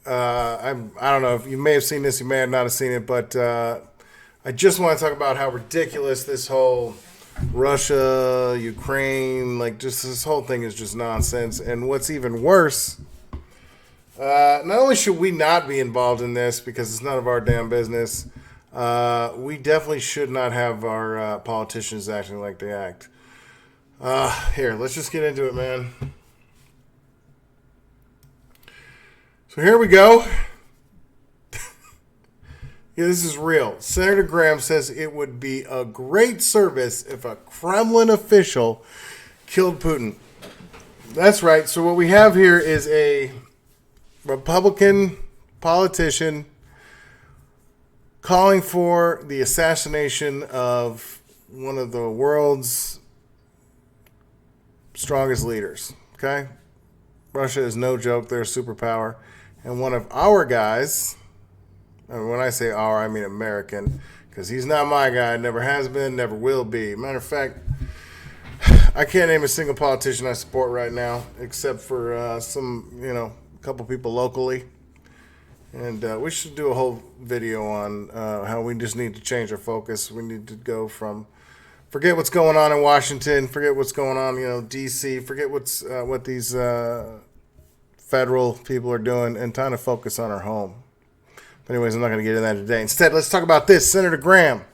I don't know if you may have seen this, you may have not have seen it, but I just want to talk about how ridiculous this whole Russia, Ukraine, like just this whole thing is just nonsense. And what's even worse, not only should we not be involved in this because it's none of our damn business, we definitely should not have our politicians acting like they act. Here, let's just get into it, man. So here we go. Yeah, this is real. Senator Graham says it would be a great service if a Kremlin official killed Putin. That's right. So what we have here is a Republican politician calling for the assassination of one of the world's strongest leaders. Okay? Russia is no joke. They're a superpower. And one of our guys, and when I say our, I mean American, because he's not my guy, never has been, never will be. Matter of fact, I can't name a single politician I support right now, except for a couple people locally. And we should do a whole video on how we just need to change our focus. We need to go from forget what's going on in Washington, forget what's going on, D.C., forget what these federal people are doing, and trying to focus on our home. But anyways, I'm not going to get into that today. Instead, let's talk about this. Senator Graham.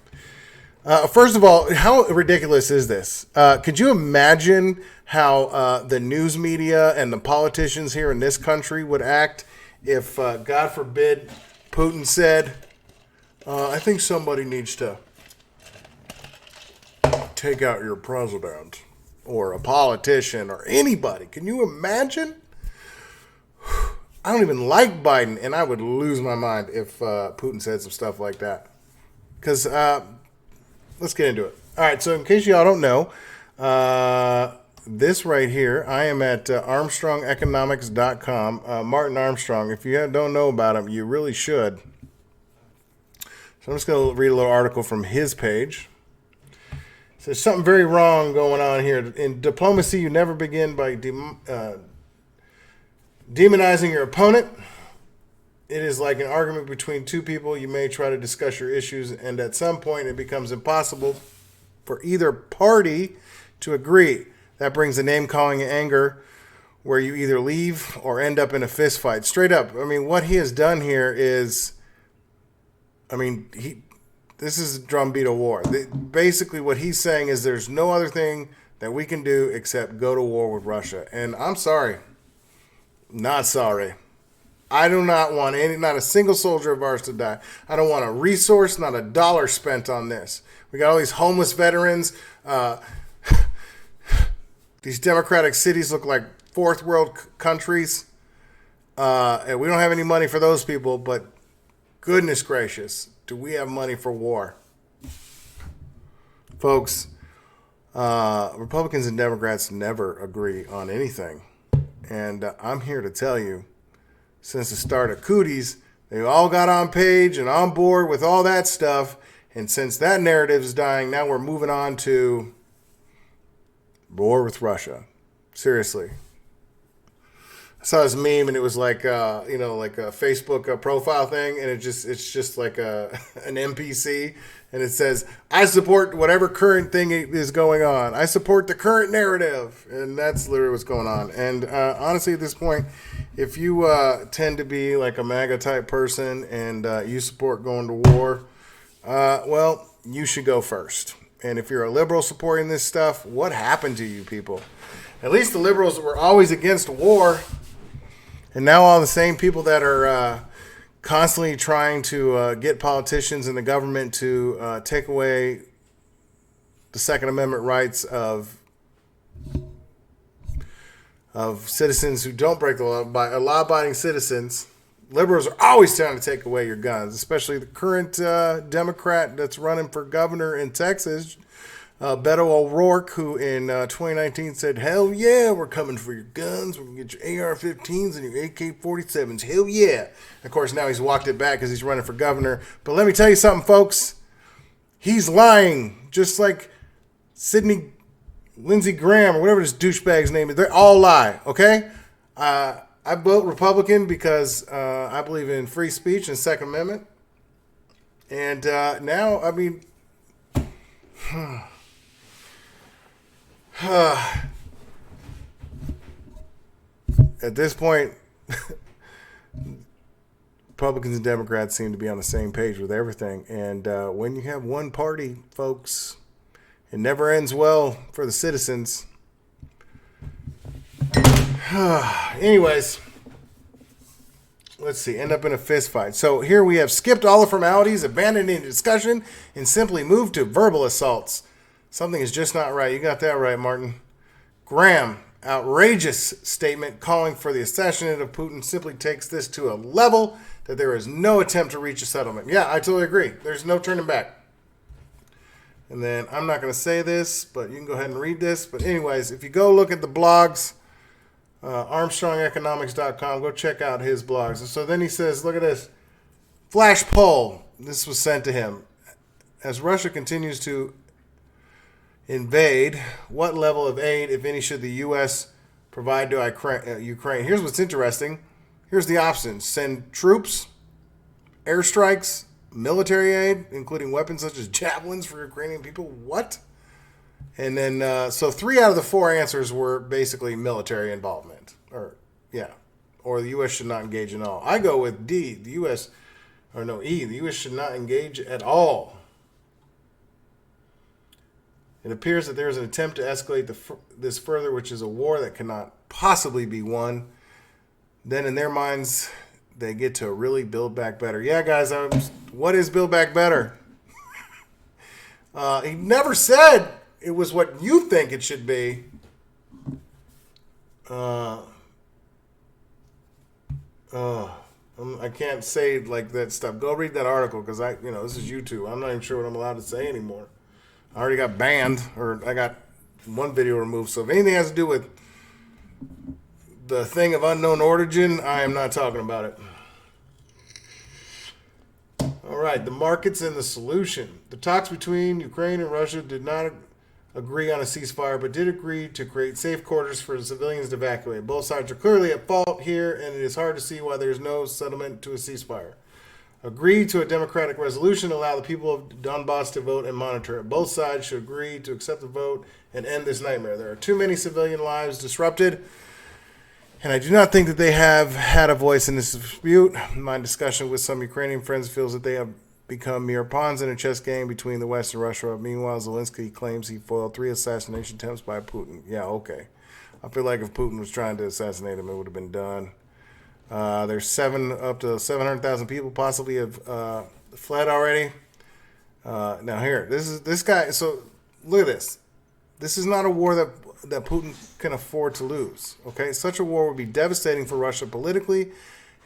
First of all, how ridiculous is this? Could you imagine how the news media and the politicians here in this country would act if, God forbid, Putin said, I think somebody needs to take out your president or a politician or anybody? Can you imagine? I don't even like Biden, and I would lose my mind if Putin said some stuff like that. Because let's get into it. All right, so in case y'all don't know, this right here, I am at ArmstrongEconomics.com. Martin Armstrong, if you don't know about him, you really should. So I'm just going to read a little article from his page. It says, something very wrong going on here. In diplomacy, you never begin by demonizing your opponent. It is like an argument between two people. You may try to discuss your issues, and at some point it becomes impossible for either party to agree. That brings the name-calling and anger where you either leave or end up in a fist fight. Straight up. I mean, what he has done here is, this is a drumbeat of war. Basically, what he's saying is there's no other thing that we can do except go to war with Russia. And I'm sorry. Not sorry. I do not want not a single soldier of ours to die. I don't want a resource, not a dollar spent on this. We got all these homeless veterans. These democratic cities look like fourth world countries. And we don't have any money for those people, but goodness gracious, do we have money for war? Folks, Republicans and Democrats never agree on anything. And I'm here to tell you, since the start of cooties, they all got on page and on board with all that stuff. And since that narrative is dying, now we're moving on to war with Russia. Seriously. I saw this meme and it was like, like a Facebook profile thing. And it's just like an NPC. And it says, I support whatever current thing is going on. I support the current narrative. And that's literally what's going on. And honestly, at this point, if you tend to be like a MAGA type person and you support going to war, well, you should go first. And if you're a liberal supporting this stuff, what happened to you people? At least the liberals were always against war. And now all the same people that are constantly trying to get politicians and the government to take away the Second Amendment rights of citizens who don't break the law, by law-abiding citizens. Liberals are always trying to take away your guns, especially the current Democrat that's running for governor in Texas, Beto O'Rourke, who in 2019 said, hell yeah, we're coming for your guns. We're going to get your AR-15s and your AK-47s. Hell yeah. Of course, now he's walked it back because he's running for governor. But let me tell you something, folks. He's lying. Just like Lindsey Graham or whatever this douchebag's name is. They all lie, okay? I vote Republican because I believe in free speech and Second Amendment. And now, I mean, at this point, Republicans and Democrats seem to be on the same page with everything. And when you have one party, folks, it never ends well for the citizens. Anyways, let's see. End up in a fist fight. So here we have skipped all the formalities, abandoning discussion, and simply moved to verbal assaults. Something is just not right. You got that right, Martin. Graham, outrageous statement calling for the assassination of Putin simply takes this to a level that there is no attempt to reach a settlement. Yeah, I totally agree. There's no turning back. And then I'm not going to say this, but you can go ahead and read this. But anyways, if you go look at the blogs, ArmstrongEconomics.com, go check out his blogs. And so then he says, look at this. Flash poll. This was sent to him. As Russia continues to invade, what level of aid, if any, should the U.S. provide to Ukraine? Here's what's interesting. Here's the options. Send troops, airstrikes, military aid, including weapons such as javelins for Ukrainian people. What? And then, so 3 out of the 4 answers were basically military involvement. Or the U.S. should not engage in all. I go with D, the U.S., E, the U.S. should not engage at all. It appears that there is an attempt to escalate this further, which is a war that cannot possibly be won. Then in their minds, they get to really build back better. Yeah, guys, what is build back better? He never said it was what you think it should be. I can't say like that stuff. Go read that article because this is YouTube. I'm not even sure what I'm allowed to say anymore. I already got banned, or I got one video removed. So if anything has to do with the thing of unknown origin, I am not talking about it. All right, the markets and the solution. The talks between Ukraine and Russia did not agree on a ceasefire, but did agree to create safe quarters for civilians to evacuate. Both sides are clearly at fault here, and it is hard to see why there is no settlement to a ceasefire. Agree to a democratic resolution, allow the people of Donbass to vote and monitor it. Both sides should agree to accept the vote and end this nightmare. There are too many civilian lives disrupted, and I do not think that they have had a voice in this dispute. My discussion with some Ukrainian friends feels that they have become mere pawns in a chess game between the West and Russia. Meanwhile, Zelensky claims he foiled 3 assassination attempts by Putin. Yeah, okay. I feel like if Putin was trying to assassinate him, it would have been done. There's up to 700,000 people possibly have fled already. Now here, this guy. So look at this. This is not a war that Putin can afford to lose. Okay, such a war would be devastating for Russia politically,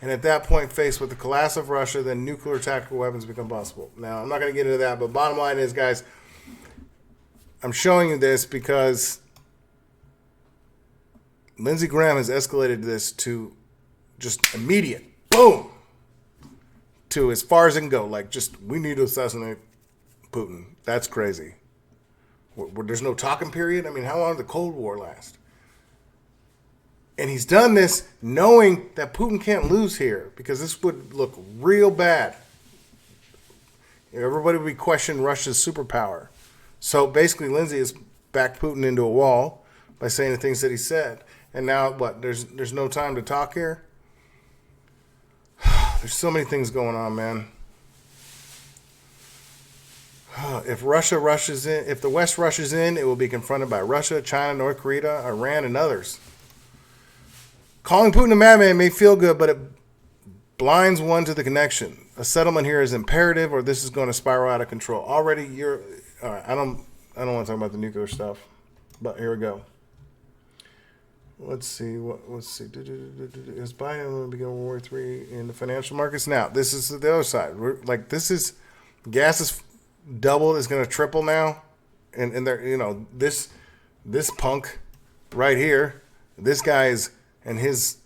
and at that point, faced with the collapse of Russia, then nuclear tactical weapons become possible. Now I'm not going to get into that, but bottom line is, guys, I'm showing you this because Lindsey Graham has escalated this to just immediate, boom, to as far as it can go. Like, just, we need to assassinate Putin. That's crazy. There's no talking period. I mean, how long did the Cold War last? And he's done this knowing that Putin can't lose here because this would look real bad. Everybody would be questioning Russia's superpower. So basically, Lindsey has backed Putin into a wall by saying the things that he said. And now, what? There's no time to talk here? There's so many things going on, man. If the West rushes in, it will be confronted by Russia, China, North Korea, Iran, and others. Calling Putin a madman may feel good, but it blinds one to the connection. A settlement here is imperative, or this is going to spiral out of control. Already, all right, I don't want to talk about the nuclear stuff, but here we go. Let's see. Is Biden going to begin World War III in the financial markets? Now, this is the other side. Gas is doubled. It's going to triple now, and there, this punk right here, this guy and his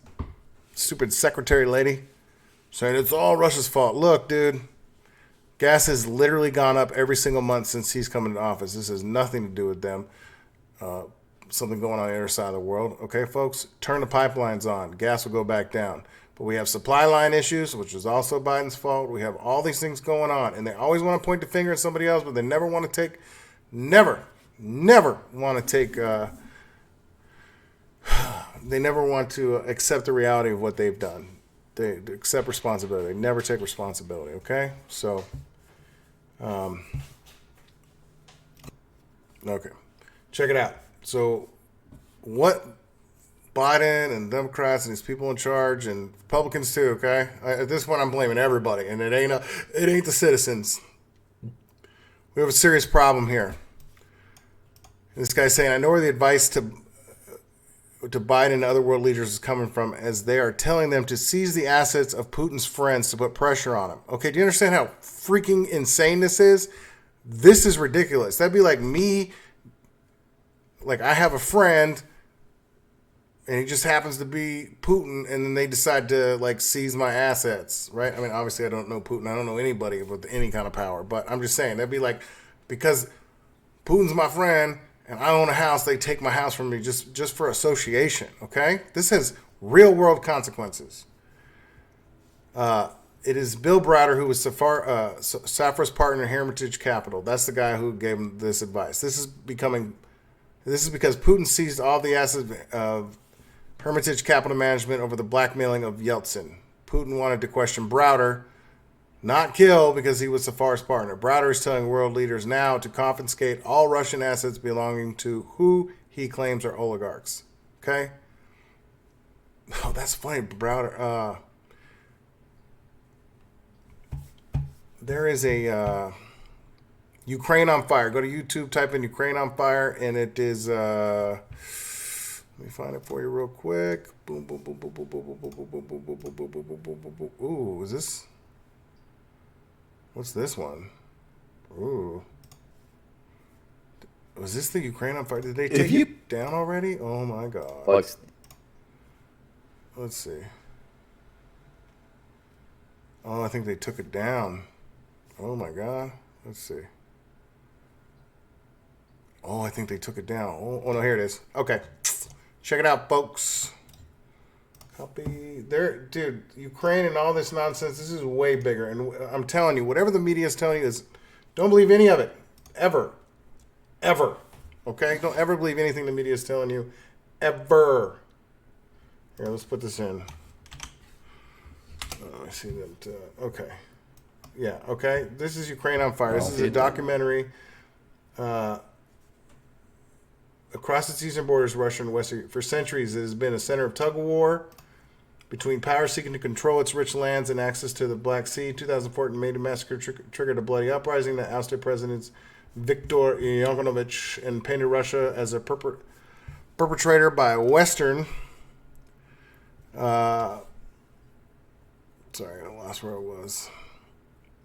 stupid secretary lady saying it's all Russia's fault. Look, dude, gas has literally gone up every single month since he's come into office. This has nothing to do with them. something going on the other side of the world. Okay, folks, turn the pipelines on. Gas will go back down. But we have supply line issues, which is also Biden's fault. We have all these things going on, and they always want to point the finger at somebody else, but they never want to take, never want to take, they never want to accept the reality of what they've done. They accept responsibility. They never take responsibility, okay? So, okay. Check it out. So, what Biden and Democrats and these people in charge and Republicans too, okay? At this point, I'm blaming everybody, and it ain't the citizens. We have a serious problem here. This guy's saying, I know where the advice to Biden and other world leaders is coming from, as they are telling them to seize the assets of Putin's friends to put pressure on him. Okay, do you understand how freaking insane this is? This is ridiculous. That'd be like me, like I have a friend, and he just happens to be Putin, and then they decide to like seize my assets, right? I mean, obviously I don't know Putin. I don't know anybody with any kind of power, but I'm just saying that'd be like, because Putin's my friend and I own a house, they take my house from me just for association, okay? This has real world consequences. It is Bill Browder, who was Safra's partner in Hermitage Capital. That's the guy who gave him this advice. This is because Putin seized all the assets of Hermitage Capital Management over the blackmailing of Yeltsin. Putin wanted to question Browder, not kill, because he was Safar's partner. Browder is telling world leaders now to confiscate all Russian assets belonging to who he claims are oligarchs. Okay? Oh, that's funny, Browder. There is a Ukraine on fire. Go to YouTube, type in Ukraine on fire, and it is... let me find it for you real quick. Boom, boom, boom, boom, boom, boom, boom, boom, boom, boom, boom, boom, boom, boom, boom, boom, boom, boom. Ooh, is this? What's this one? Ooh. Was this the Ukraine on fire? Did they take it down already? Oh my God. Let's see. Oh, I think they took it down. Oh my God. Let's see. Oh, I think they took it down. Oh no, here it is. Okay. Check it out, folks. Copy. There, dude, Ukraine and all this nonsense, this is way bigger. And I'm telling you, whatever the media is telling you is, don't believe any of it. Ever. Ever. Okay? Don't ever believe anything the media is telling you. Ever. Here, let's put this in. Oh, I see that. Okay. Yeah, okay. This is Ukraine on fire. This is a documentary. Across its eastern borders, Russia and Western, for centuries, it has been a center of tug-of-war between powers seeking to control its rich lands and access to the Black Sea. 2014 Maidan massacre triggered a bloody uprising that ousted President Viktor Yanukovych and painted Russia as a perpetrator by Western. Sorry, I lost where it was.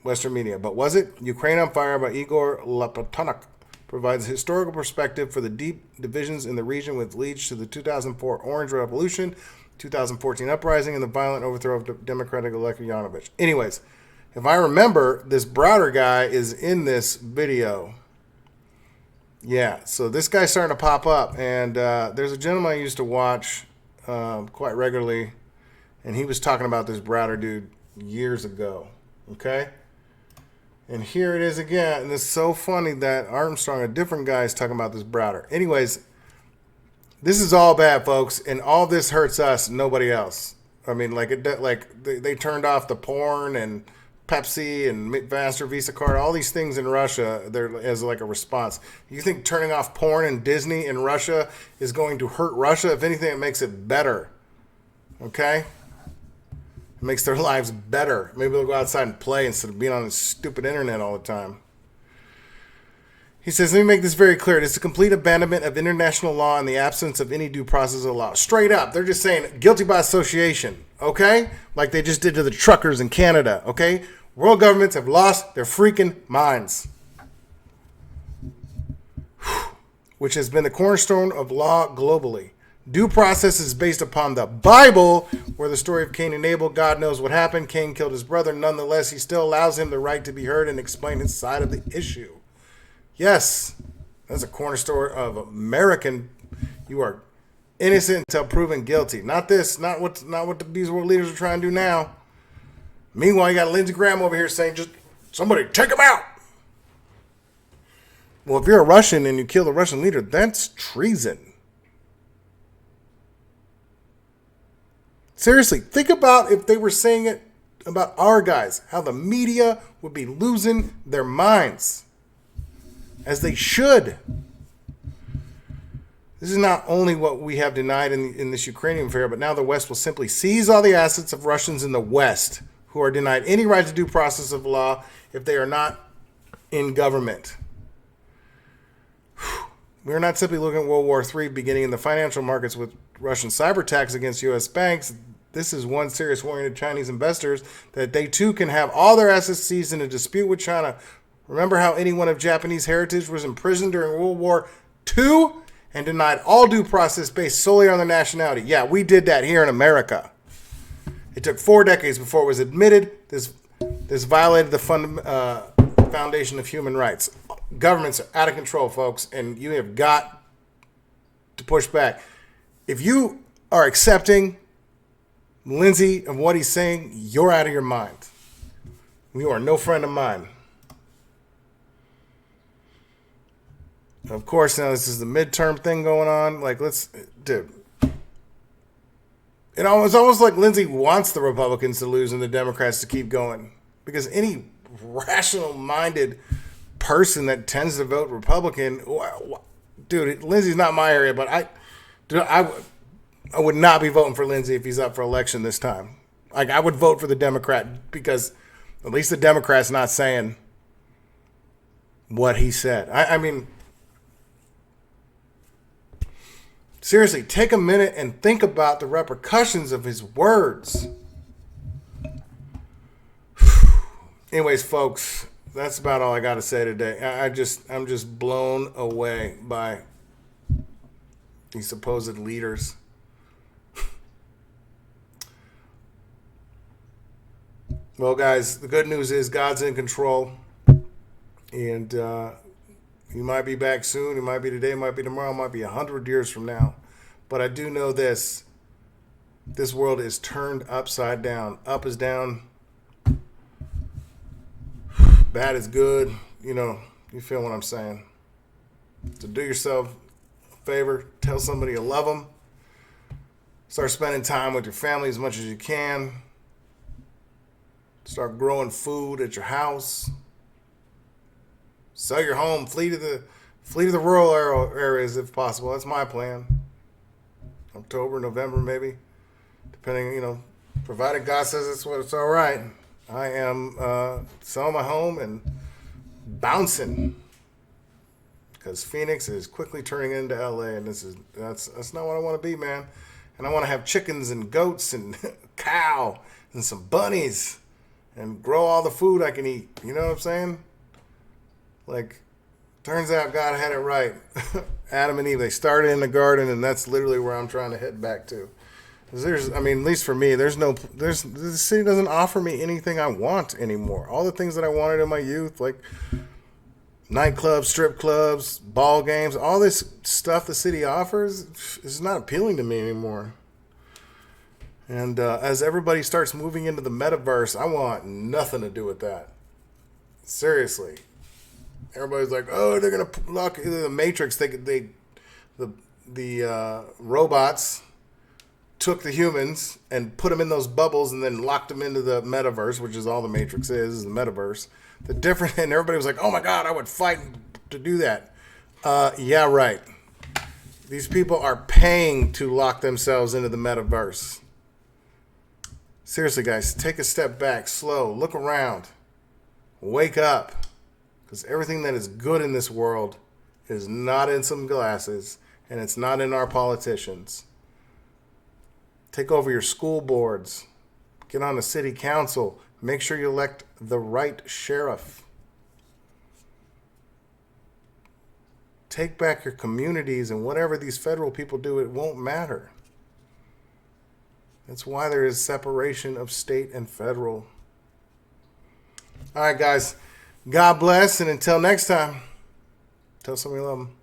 Western media. But was it? Ukraine on Fire by Igor Lapatonok provides a historical perspective for the deep divisions in the region, which leads to the 2004 Orange Revolution, 2014 uprising, and the violent overthrow of Democratic elect Yanukovych. Anyways, if I remember, this Browder guy is in this video. Yeah, so this guy's starting to pop up, and there's a gentleman I used to watch quite regularly, and he was talking about this Browder dude years ago, okay? And here it is again, and it's so funny that Armstrong, a different guy, is talking about this Browder. Anyways, this is all bad, folks, and all this hurts us, nobody else. I mean, they turned off the porn and Pepsi and Master Visa card, all these things in Russia there as like a response. You think turning off porn and Disney in Russia is going to hurt Russia? If anything, it makes it better. Okay? It makes their lives better. Maybe they'll go outside and play instead of being on this stupid internet all the time. He says, let me make this very clear. It is a complete abandonment of international law in the absence of any due process of law. Straight up. They're just saying guilty by association. Okay? Like they just did to the truckers in Canada. Okay? World governments have lost their freaking minds. Which has been the cornerstone of law globally. Due process is based upon the Bible, where the story of Cain and Abel, God knows what happened. Cain killed his brother. Nonetheless, he still allows him the right to be heard and explain his side of the issue. Yes, that's a cornerstone of American You are innocent until proven guilty. Not this. Not what these world leaders are trying to do now. Meanwhile, you got Lindsey Graham over here saying, just somebody take him out. Well, if you're a Russian and you kill the Russian leader, that's treason. Seriously, think about if they were saying it about our guys, how the media would be losing their minds. As they should. This is not only what we have denied in this Ukrainian affair, but now the West will simply seize all the assets of Russians in the West who are denied any right to due process of law if they are not in government. We're not simply looking at World War III beginning in the financial markets with Russian cyber attacks against U.S. banks. This is one serious warning to Chinese investors that they too can have all their assets seized in a dispute with China. Remember how anyone of Japanese heritage was imprisoned during World War II and denied all due process based solely on their nationality? Yeah, we did that here in America. It took 4 decades before it was admitted. This violated the foundation of human rights. Governments are out of control, folks, and you have got to push back. If you are accepting Lindsey of what he's saying, you're out of your mind. You are no friend of mine. Of course, now this is the midterm thing going on. Like, dude. It's almost like Lindsey wants the Republicans to lose and the Democrats to keep going. Because any rational-minded person that tends to vote Republican, dude, Lindsey's not my area, but I would not be voting for Lindsey if he's up for election this time. Like, I would vote for the Democrat because at least the Democrat's not saying what he said. I mean, seriously, take a minute and think about the repercussions of his words. Anyways, folks, that's about all I got to say today. I'm just blown away by these supposed leaders. Well, guys, the good news is God's in control, and he might be back soon. It might be today, it might be tomorrow, it might be 100 years from now. But I do know this. This world is turned upside down. Up is down. Bad is good. You know, you feel what I'm saying. So do yourself a favor. Tell somebody you love them. Start spending time with your family as much as you can. Start growing food at your house. Sell your home. Flee to the rural areas if possible. That's my plan. October, November, maybe, depending. Provided God says it's all right. I am selling my home and bouncing because Phoenix is quickly turning into LA, and that's not what I want to be, man. And I want to have chickens and goats and cow and some bunnies and grow all the food I can eat. You know what I'm saying? Like, turns out God had it right. Adam and Eve, they started in the garden, and that's literally where I'm trying to head back to. At least for me, the city doesn't offer me anything I want anymore. All the things that I wanted in my youth, like nightclubs, strip clubs, ball games, all this stuff the city offers is not appealing to me anymore. And as everybody starts moving into the metaverse, I want nothing to do with that. Seriously. Everybody's like, oh, they're gonna lock the Matrix. The robots took the humans and put them in those bubbles and then locked them into the metaverse, which is all the Matrix is the metaverse. And everybody was like, oh my God, I would fight to do that. Yeah, right. These people are paying to lock themselves into the metaverse. Seriously, guys, take a step back, slow, look around, wake up. Because everything that is good in this world is not in some glasses, and it's not in our politicians. Take over your school boards. Get on the city council. Make sure you elect the right sheriff. Take back your communities, and whatever these federal people do, it won't matter. That's why there is separation of state and federal. All right, guys. God bless, and until next time, tell somebody you love them.